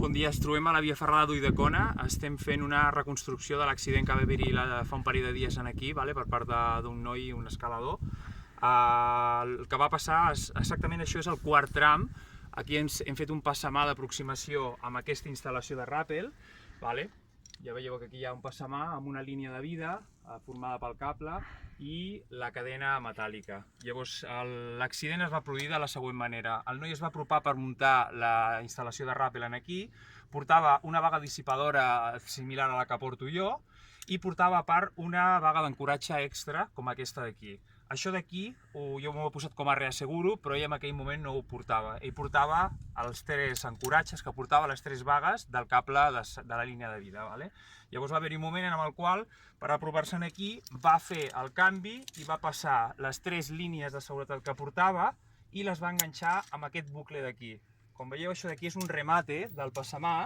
Bon dia, ens trobem a la via Ferrada d'Ulldecona. Estem fent una reconstrucció de l'accident que va haver-hi fa un parell de dies aquí, per part d'un noi, un escalador. El que va passar, exactament això és el quart tram. Aquí hem fet un passamà d'aproximació amb aquesta instal·lació de ràpel. Ja veieu que aquí hi ha un passamà amb una línia de vida formada pel cable i la cadena metàl·lica. Llavors, l'accident es va produir de la següent manera. El noi es va apropar per muntar la instal·lació de ràpel aquí, portava una baga dissipadora similar a la que porto jo i portava a part una baga d'ancoratge extra com aquesta d'aquí. Això d'aquí jo m'ho he posat com a reasseguro, però ell en aquell moment no ho portava. Ell portava els 3 ancoratges que portava, les 3 bagues del cable de la línia de vida. Llavors va haver-hi un moment en el qual, per apropar-se'n aquí, va fer el canvi i va passar les 3 línies de seguretat que portava i les va enganxar amb aquest bucle d'aquí. Com veieu, això d'aquí és un remate del passamà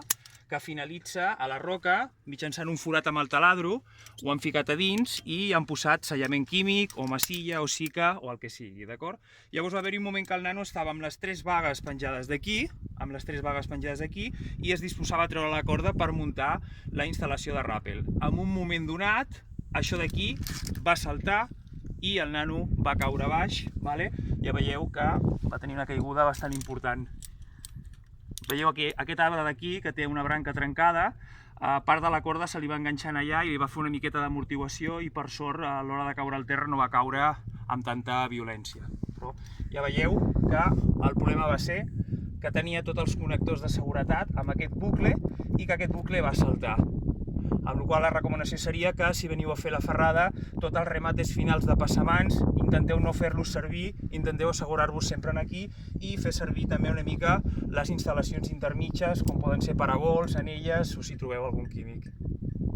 que finalitza a la roca mitjançant un forat amb el taladro, ho han ficat a dins i han posat sellament químic o massilla o sica o el que sigui, d'acord? Llavors va haver-hi un moment que el nano estava amb les 3 bagues penjades d'aquí, i es disposava a treure la corda per muntar la instal·lació de ràpel. En un moment donat, això d'aquí va saltar i el nano va caure baix. Ja veieu que va tenir una caiguda bastant important. Veieu aquí, aquest arbre d'aquí, que té una branca trencada, part de la corda se li va enganxant allà i li va fer una miqueta d'amortiguació i per sort a l'hora de caure al terra no va caure amb tanta violència. Però ja veieu que el problema va ser que tenia tots els connectors de seguretat amb aquest bucle i que aquest bucle va saltar. Amb la qual cosa la recomanació seria que si veniu a fer la ferrada, tots els remates finals de passamans, intenteu no fer-los servir, intenteu assegurar-vos sempre aquí i fer servir també una mica les instal·lacions intermitges, com poden ser parabols, anelles o si trobeu algun químic.